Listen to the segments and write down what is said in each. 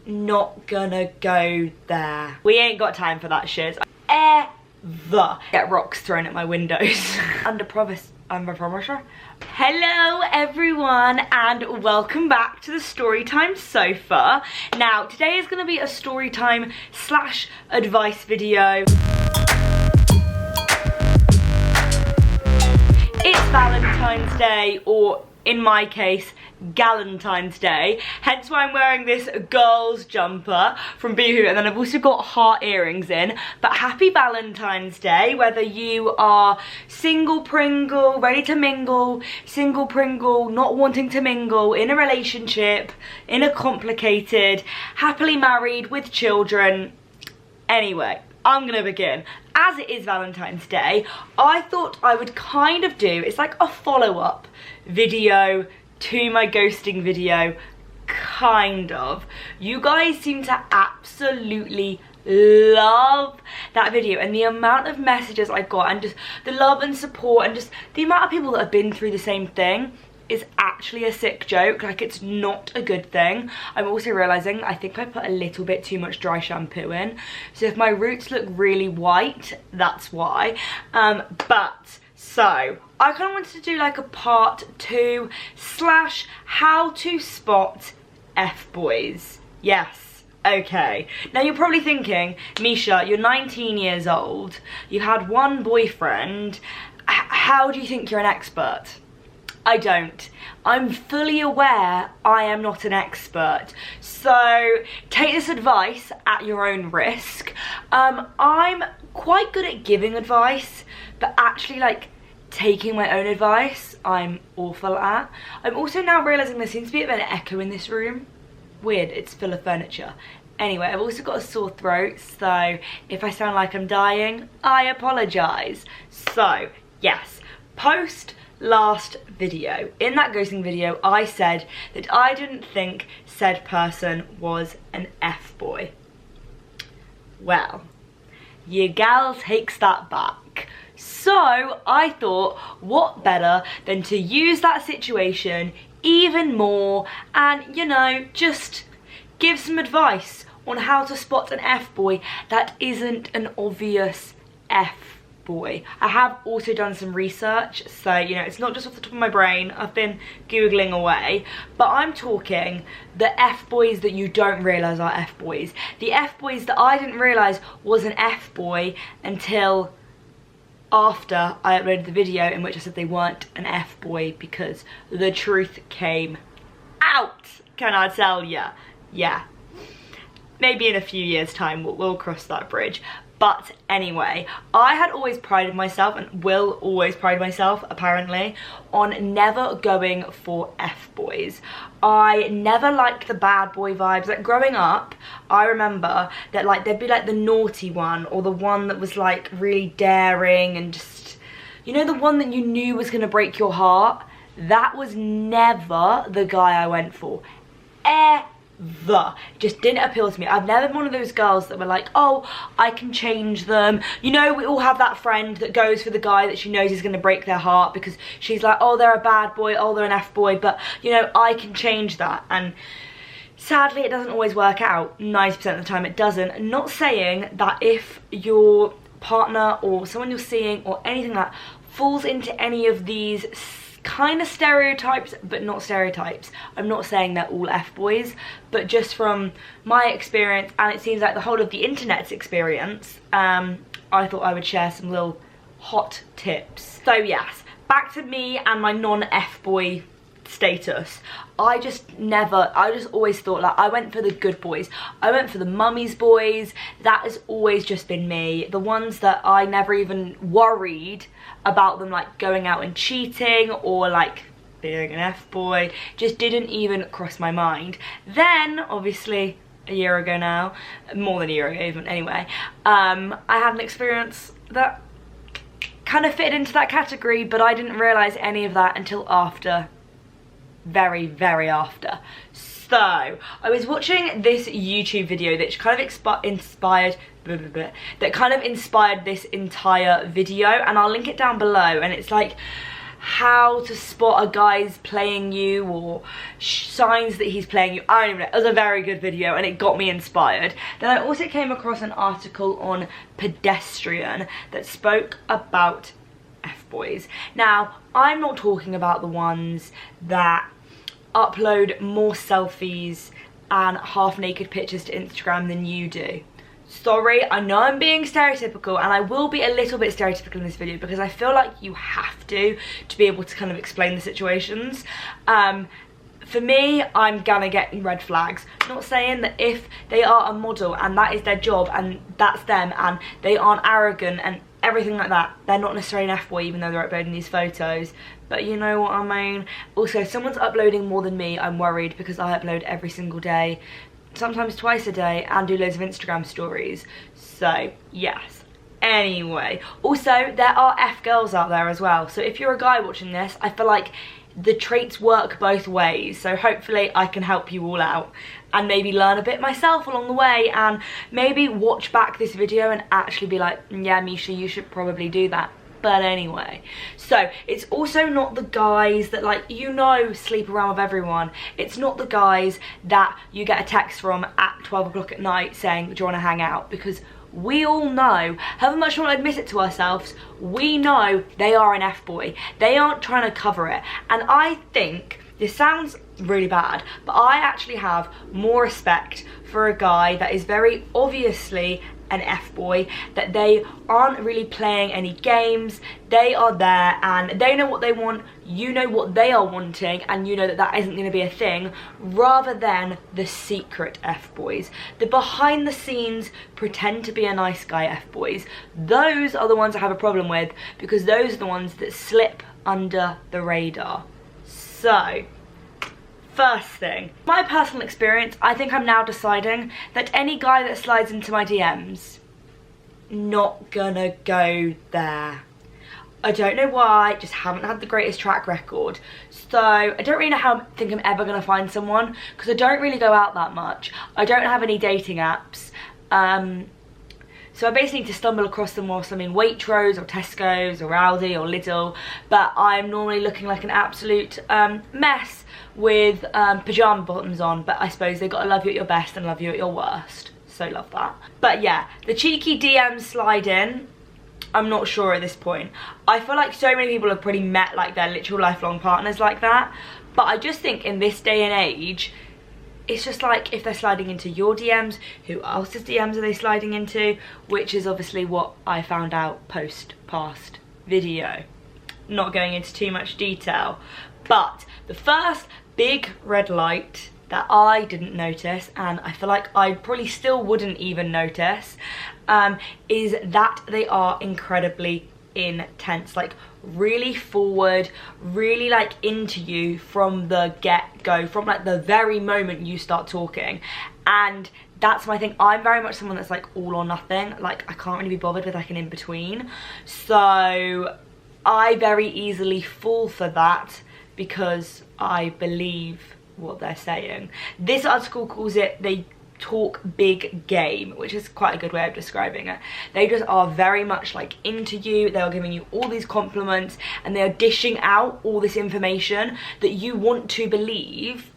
not gonna go there. We ain't got time for that shit. Ever get rocks thrown at my windows. Under promise, I'm a promiser. Hello everyone and welcome back to the Storytime sofa. Now today is gonna be a storytime slash advice video. It's Valentine's Day, or in my case, Galentine's Day, hence why I'm wearing this girl's jumper from Boohoo, and then I've also got heart earrings in. But happy Valentine's Day, whether you are single Pringle, ready to mingle, single Pringle, not wanting to mingle, in a relationship, in a complicated, happily married with children. Anyway, I'm gonna begin. As it is Valentine's Day, I thought I would kind of do, it's like a follow-up video to my ghosting video, kind of. You guys seem to absolutely love that video, and the amount of messages I got and just the love and support and just the amount of people that have been through the same thing is actually a sick joke. Like, it's not a good thing. I'm also realizing I think I put a little bit too much dry shampoo in, so if my roots look really white, that's why. So I kind of wanted to do like a part 2 slash how to spot F-boys. Yes, okay. Now you're probably thinking, Misha, you're 19 years old, you had one boyfriend, how do you think you're an expert? I don't. I'm fully aware I am not an expert. So take this advice at your own risk. I'm quite good at giving advice, but actually like taking my own advice, I'm awful at. I'm also now realising there seems to be a bit of an echo in this room. Weird, it's full of furniture. Anyway, I've also got a sore throat, so if I sound like I'm dying, I apologise. So, yes, post last video, in that ghosting video, I said that I didn't think said person was an F-boy. Well, your gal takes that back. So I thought, what better than to use that situation even more and, you know, just give some advice on how to spot an F-boy that isn't an obvious F-boy. I have also done some research, so, you know, it's not just off the top of my brain. I've been Googling away, but I'm talking the F-boys that you don't realise are F-boys. The F-boys that I didn't realise was an F-boy until after I uploaded the video in which I said they weren't an F-boy, because the truth came out, can I tell ya? Yeah. Maybe in a few years' time we'll cross that bridge. But anyway, I had always prided myself, and will always pride myself apparently, on never going for F-boys. I never liked the bad boy vibes. Like, growing up, I remember that like there'd be like the naughty one, or the one that was like really daring and just, you know, the one that you knew was gonna break your heart. That was never the guy I went for. It just didn't appeal to me. I've never been one of those girls that were like, oh, I can change them. You know, we all have that friend that goes for the guy that she knows is going to break their heart because she's like, oh, they're a bad boy, oh, they're an F-boy, but, you know, I can change that. And sadly, it doesn't always work out. 90% of the time it doesn't. Not saying that if your partner or someone you're seeing or anything like that falls into any of these kind of stereotypes, but not stereotypes. I'm not saying they're all F-boys, but just from my experience, and it seems like the whole of the internet's experience, I thought I would share some little hot tips. So yes, back to me and my non-F-boy status. I just always thought, like, I went for the good boys. I went for the mummy's boys. That has always just been me. The ones that I never even worried about them like going out and cheating or like being an F-boy, just didn't even cross my mind. Then obviously a year ago now, more than a year ago even anyway, I had an experience that kind of fit into that category, but I didn't realise any of that until after, very after. So I was watching this YouTube video that kind of inspired this entire video, and I'll link it down below, and it's like how to spot a guy's playing you or signs that he's playing you. I don't even know. It was a very good video and it got me inspired. Then I also came across an article on Pedestrian that spoke about F-boys. Now, I'm not talking about the ones that upload more selfies and half-naked pictures to Instagram than you do. Sorry, I know I'm being stereotypical, and I will be a little bit stereotypical in this video because I feel like you have to be able to kind of explain the situations. For me, I'm gonna get red flags. Not saying that if they are a model and that is their job and that's them and they aren't arrogant and everything like that, they're not necessarily an F-boy even though they're uploading these photos. But you know what I mean? Also, if someone's uploading more than me, I'm worried because I upload every single day, sometimes twice a day, and do loads of Instagram stories. So, yes. Anyway, also, there are F-girls out there as well. So if you're a guy watching this, I feel like the traits work both ways. So hopefully I can help you all out and maybe learn a bit myself along the way, and maybe watch back this video and actually be like, yeah, Misha, you should probably do that. But anyway, so it's also not the guys that, like, you know, sleep around with everyone. It's not the guys that you get a text from at 12 o'clock at night saying, do you want to hang out? Because we all know, however much we want to admit it to ourselves, we know they are an F-boy. They aren't trying to cover it. And I think, this sounds really bad, but I actually have more respect for a guy that is very obviously an F-boy, that they aren't really playing any games, they are there and they know what they want, you know what they are wanting, and you know that that isn't going to be a thing, rather than the secret F-boys, the behind the scenes pretend to be a nice guy F-boys. Those are the ones I have a problem with, because those are the ones that slip under the radar. So, first thing, my personal experience, I think I'm now deciding that any guy that slides into my DMs, not gonna go there. I don't know why, just haven't had the greatest track record. So I don't really know how I think I'm ever gonna find someone, because I don't really go out that much. I don't have any dating apps. So I basically need to stumble across them whilst I'm in Waitrose or Tesco's or Aldi or Lidl, but I'm normally looking like an absolute mess with pyjama bottoms on, but I suppose they've got to love you at your best and love you at your worst. So love that. But yeah, the cheeky DM slide in, I'm not sure at this point. I feel like so many people have pretty met like their literal lifelong partners like that, but I just think in this day and age, it's just like, if they're sliding into your DMs, who else's DMs are they sliding into? Which is obviously what I found out past video. Not going into too much detail. But the first big red light that I didn't notice, and I feel like I probably still wouldn't even notice, is that they are incredibly intense. Like, really forward, really like into you from the get-go, from like the very moment you start talking. And that's my thing. I'm very much someone that's like all or nothing. Like, I can't really be bothered with like an in-between. So I very easily fall for that because I believe what they're saying. This article calls it, they talk big game, which is quite a good way of describing it. They just are very much like into you. They are giving you all these compliments and they are dishing out all this information that you want to believe,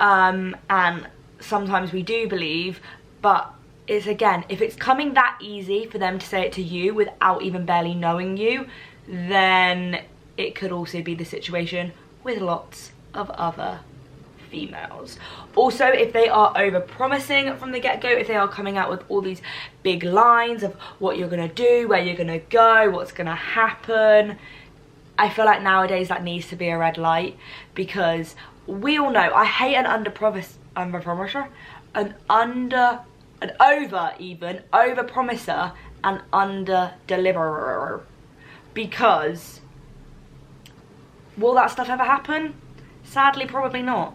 and sometimes we do believe, but it's, again, if it's coming that easy for them to say it to you without even barely knowing you, then it could also be the situation with lots of other females. Also, if they are over promising from the get-go, if they are coming out with all these big lines of what you're gonna do, where you're gonna go, what's gonna happen, I feel like nowadays that needs to be a red light, because we all know, I hate an over promiser, and under deliverer, because will that stuff ever happen? Sadly, probably not.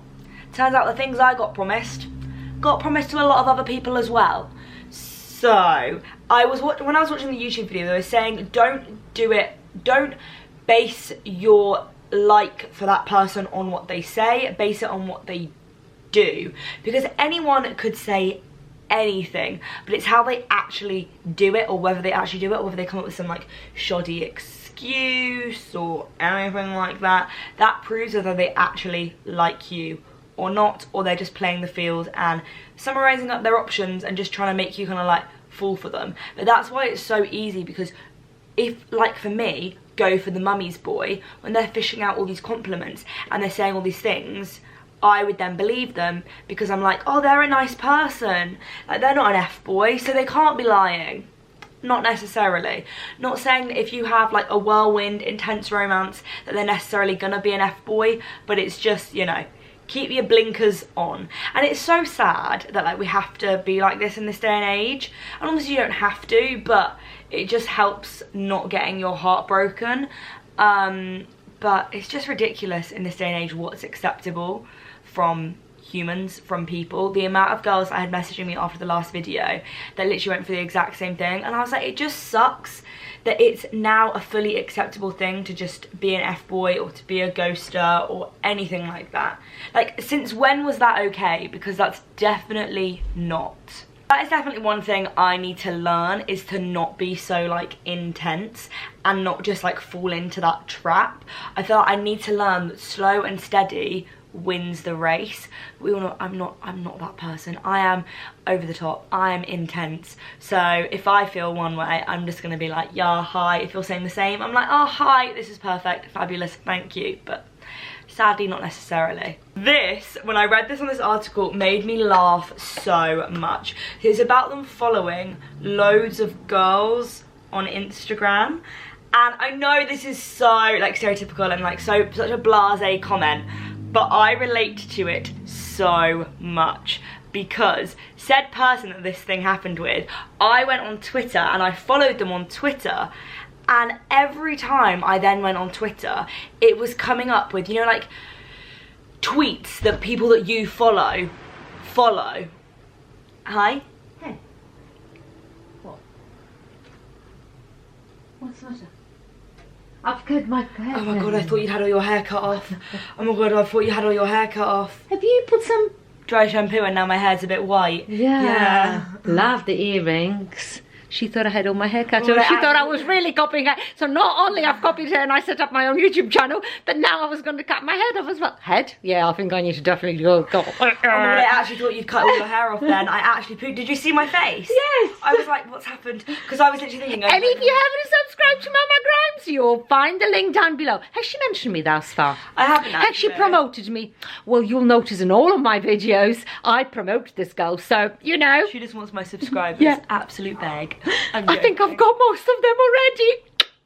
Turns out the things I got promised to a lot of other people as well. So when I was watching the YouTube video, they were saying don't do it, don't base your like for that person on what they say, base it on what they do, because anyone could say anything, but it's how they actually do it, or whether they actually do it, or whether they come up with some like shoddy excuse or anything like that, that proves whether they actually like you or not, or they're just playing the field and summarizing up their options and just trying to make you kind of like fall for them. But that's why it's so easy, because if, like for me, go for the mummy's boy, when they're fishing out all these compliments and they're saying all these things, I would then believe them, because I'm like, oh, they're a nice person, like they're not an F-boy, so they can't be lying. Not necessarily. Not saying that if you have like a whirlwind, intense romance that they're necessarily gonna be an F-boy, but it's just, you know, keep your blinkers on. And it's so sad that like we have to be like this in this day and age. And obviously you don't have to, but it just helps not getting your heart broken. But it's just ridiculous in this day and age what's acceptable from humans, from people. The amount of girls I had messaging me after the last video that literally went for the exact same thing, and I was like, it just sucks that it's now a fully acceptable thing to just be an F-boy or to be a ghoster or anything like that. Like, since when was that okay? Because that's definitely not. That is definitely one thing I need to learn, is to not be so like intense and not just like fall into that trap. I feel like I need to learn that slow and steady wins the race. We all know I'm not that person. I am over the top, I am intense. So if I feel one way, I'm just gonna be like, yeah, hi. If you're saying the same, I'm like, oh, hi, this is perfect, fabulous, thank you. But sadly, not necessarily. This, when I read this on this article, made me laugh so much. It's about them following loads of girls on Instagram. And I know this is so like stereotypical and like such a blasé comment, but I relate to it so much, because said person that this thing happened with, I went on Twitter and I followed them on Twitter, and every time I then went on Twitter, it was coming up with, you know, like tweets that people that you follow. Hi? Hey. What? What's the matter? I've cut my hair. Oh my god, I thought you'd had all your hair cut off. Oh my god, I thought you had all your hair cut off. Have you put some Dry shampoo and now my hair's a bit white. Yeah. Love the earrings. She thought I had all my hair cut off. She thought I was really copying her. So not only I've copied her and I set up my own YouTube channel, but now I was going to cut my head off as well. Head? Yeah, I think I need to definitely go. Oh my god, I actually thought you'd cut all your hair off then. I actually pooped. Did you see my face? Yes. I was like, what's happened? Because I was literally thinking. And if you haven't subscribed to Mama Grimes, you'll find the link down below. Has she mentioned me thus far? I haven't actually. Has she promoted me? Well, you'll notice in all of my videos, I promote this girl. So, you know. She just wants my subscribers. Yeah. Absolute beg. I think I've got most of them already.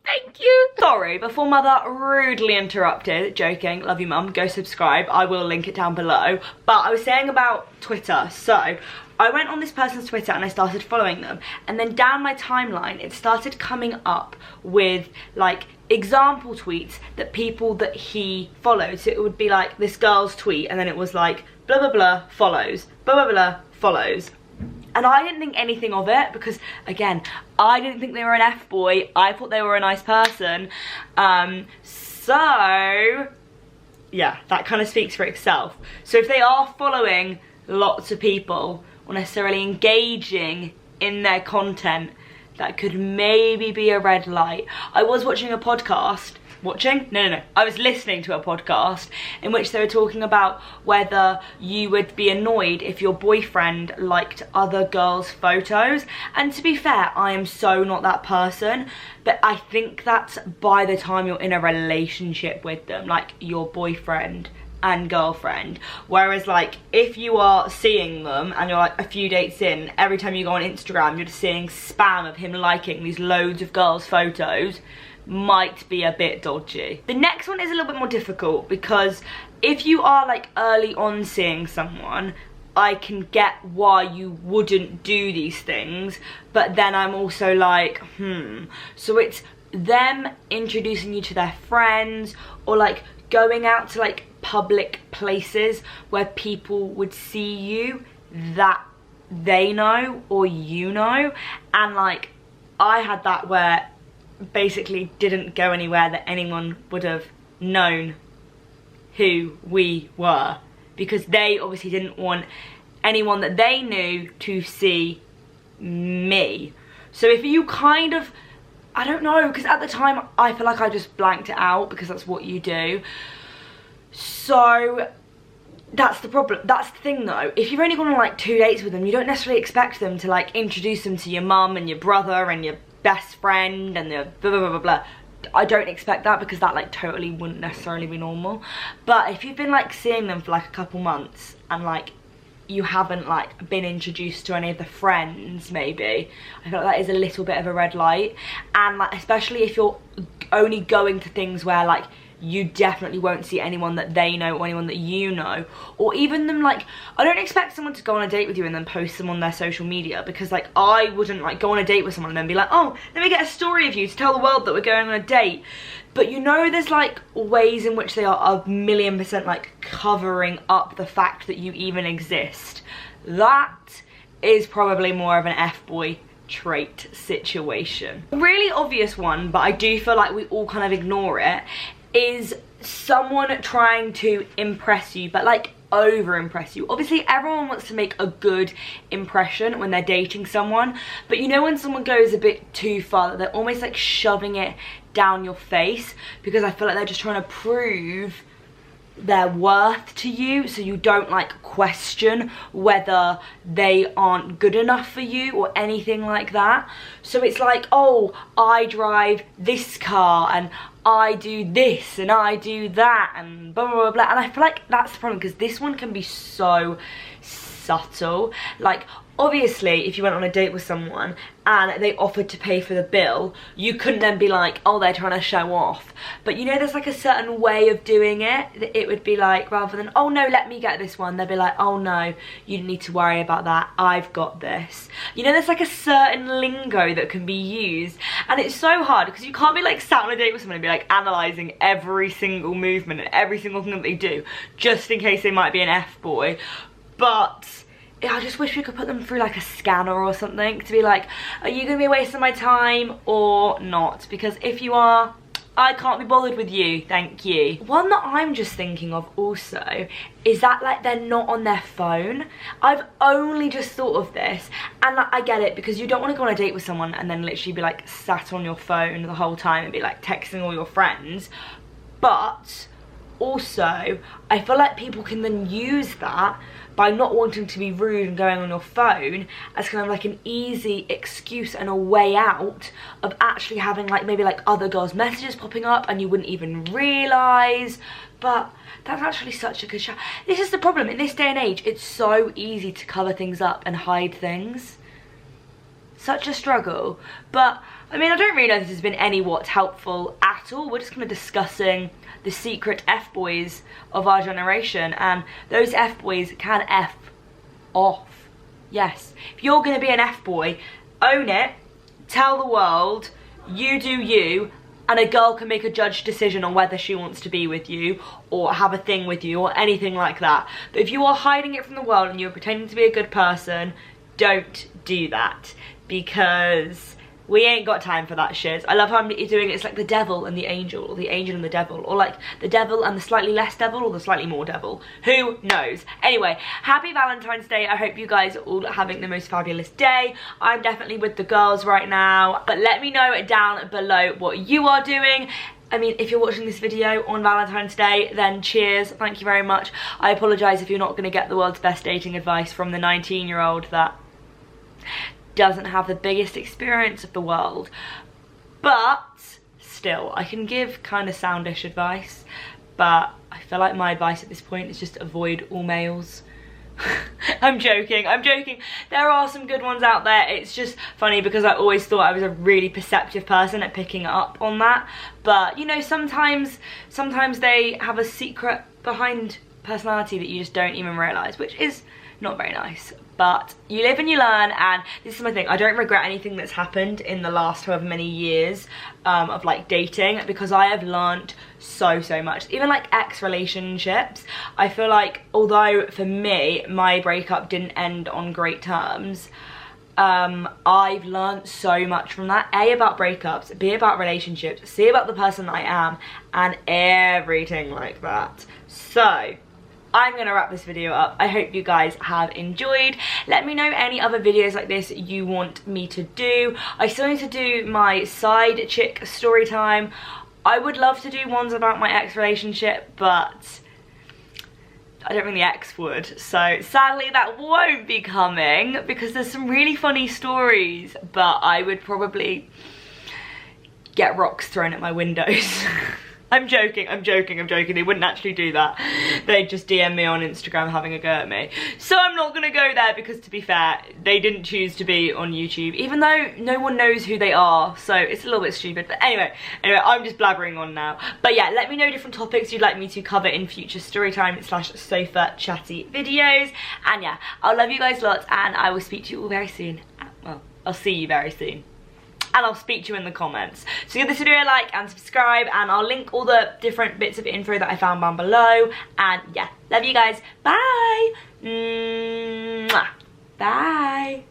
Thank you. Sorry, before Mother rudely interrupted, joking, love you mum, go subscribe, I will link it down below. But I was saying about Twitter, so I went on this person's Twitter and I started following them, and then down my timeline it started coming up with like example tweets that people that he followed. So it would be like this girl's tweet and then it was like blah blah blah follows, blah blah blah follows. And I didn't think anything of it because, again, I didn't think they were an F-boy. I thought they were a nice person. So, yeah, that kind of speaks for itself. So if they are following lots of people or necessarily engaging in their content, that could maybe be a red light. I was watching a podcast. I was listening to a podcast in which they were talking about whether you would be annoyed if your boyfriend liked other girls' photos. And to be fair, I am so not that person, but I think that's by the time you're in a relationship with them, like your boyfriend and girlfriend. Whereas like if you are seeing them and you're like a few dates in, every time you go on Instagram you're just seeing spam of him liking these loads of girls' photos, might be a bit dodgy. The next one is a little bit more difficult, because if you are like early on seeing someone, I can get why you wouldn't do these things, but then I'm also like, so it's them introducing you to their friends, or like going out to like public places where people would see you that they know or you know. And like I had that where basically didn't go anywhere that anyone would have known who we were, because they obviously didn't want anyone that they knew to see me. So if you kind of, I don't know, because at the time I feel like I just blanked it out because that's what you do. So that's the problem. That's the thing though. If you've only gone on like 2 dates with them, you don't necessarily expect them to like introduce them to your mum and your brother and your best friend and the blah blah blah blah blah. I don't expect that because that like totally wouldn't necessarily be normal. But if you've been like seeing them for like a couple months and like you haven't like been introduced to any of the friends, maybe, I feel like that is a little bit of a red light. And like especially if you're only going to things where like you definitely won't see anyone that they know or anyone that you know, or even them like, I don't expect someone to go on a date with you and then post them on their social media, because like I wouldn't like go on a date with someone and then be like, oh, let me get a story of you to tell the world that we're going on a date. But you know, there's like ways in which they are 1,000,000% like covering up the fact that you even exist. That is probably more of an F-boy trait situation. A really obvious one, but I do feel like we all kind of ignore it, is someone trying to impress you, but like over impress you. Obviously everyone wants to make a good impression when they're dating someone, but you know when someone goes a bit too far, they're almost like shoving it down your face, because I feel like they're just trying to prove their worth to you, so you don't like question whether they aren't good enough for you or anything like that. So it's like, oh, I drive this car and I do this and I do that and blah blah blah blah. And I feel like that's the problem, because this one can be so subtle. Like obviously if you went on a date with someone and they offered to pay for the bill, you couldn't then be like, oh, they're trying to show off. But you know, there's like a certain way of doing it, that it would be like, rather than, oh no, let me get this one, they'd be like, oh no, you don't need to worry about that, I've got this. You know, there's like a certain lingo that can be used, and it's so hard because you can't be like sat on a date with someone and be like analysing every single movement and every single thing that they do, just in case they might be an F-boy. But I just wish we could put them through like a scanner or something to be like, are you going to be wasting my time or not? Because if you are, I can't be bothered with you, thank you. One that I'm just thinking of also is that like they're not on their phone. I've only just thought of this, and like, I get it, because you don't want to go on a date with someone and then literally be like sat on your phone the whole time and be like texting all your friends. But also I feel like people can then use that by not wanting to be rude and going on your phone as kind of like an easy excuse and a way out of actually having like maybe like other girls' messages popping up and you wouldn't even realise. But that's actually such a good shout. This is the problem in this day and age, it's so easy to cover things up and hide things. Such a struggle. But I mean, I don't really know if this has been any what's helpful at all. We're just kind of discussing the secret F-boys of our generation, and those F-boys can F off. Yes, if you're going to be an F-boy, own it, tell the world, you do you, and a girl can make a judged decision on whether she wants to be with you or have a thing with you or anything like that. But if you are hiding it from the world and you're pretending to be a good person, don't do that, because we ain't got time for that shit. I love how you're doing it. It's like the devil and the angel, or the angel and the devil, or like the devil and the slightly less devil, or the slightly more devil. Who knows? Anyway, happy Valentine's Day. I hope you guys are all having the most fabulous day. I'm definitely with the girls right now, but let me know down below what you are doing. I mean, if you're watching this video on Valentine's Day, then cheers, thank you very much. I apologise if you're not going to get the world's best dating advice from the 19-year-old that doesn't have the biggest experience of the world, but still I can give kind of soundish advice. But I feel like my advice at this point is just avoid all males. I'm joking, I'm joking. There are some good ones out there. It's just funny because I always thought I was a really perceptive person at picking up on that, but you know, sometimes they have a secret behind personality that you just don't even realise, which is not very nice. But you live and you learn, and this is my thing, I don't regret anything that's happened in the last however many years of like dating, because I have learned so much. Even like ex-relationships, I feel like although for me my breakup didn't end on great terms, I've learned so much from that. A, about breakups, B, about relationships, C, about the person I am, and everything like that. So I'm gonna wrap this video up. I hope you guys have enjoyed. Let me know any other videos like this you want me to do. I still need to do my side chick story time. I would love to do ones about my ex relationship, but I don't think the ex would. So sadly that won't be coming because there's some really funny stories, but I would probably get rocks thrown at my windows. I'm joking. They wouldn't actually do that. They'd just DM me on Instagram having a go at me. So I'm not gonna go there because, to be fair, they didn't choose to be on YouTube, even though no one knows who they are. So it's a little bit stupid. But anyway, I'm just blabbering on now. But yeah, let me know different topics you'd like me to cover in future storytime/sofa chatty videos. And yeah, I'll love you guys lots, and I will speak to you all very soon. Well, I'll see you very soon. And I'll speak to you in the comments. So give this video a like and subscribe, and I'll link all the different bits of info that I found down below. And yeah, love you guys. Bye. Mwah. Bye.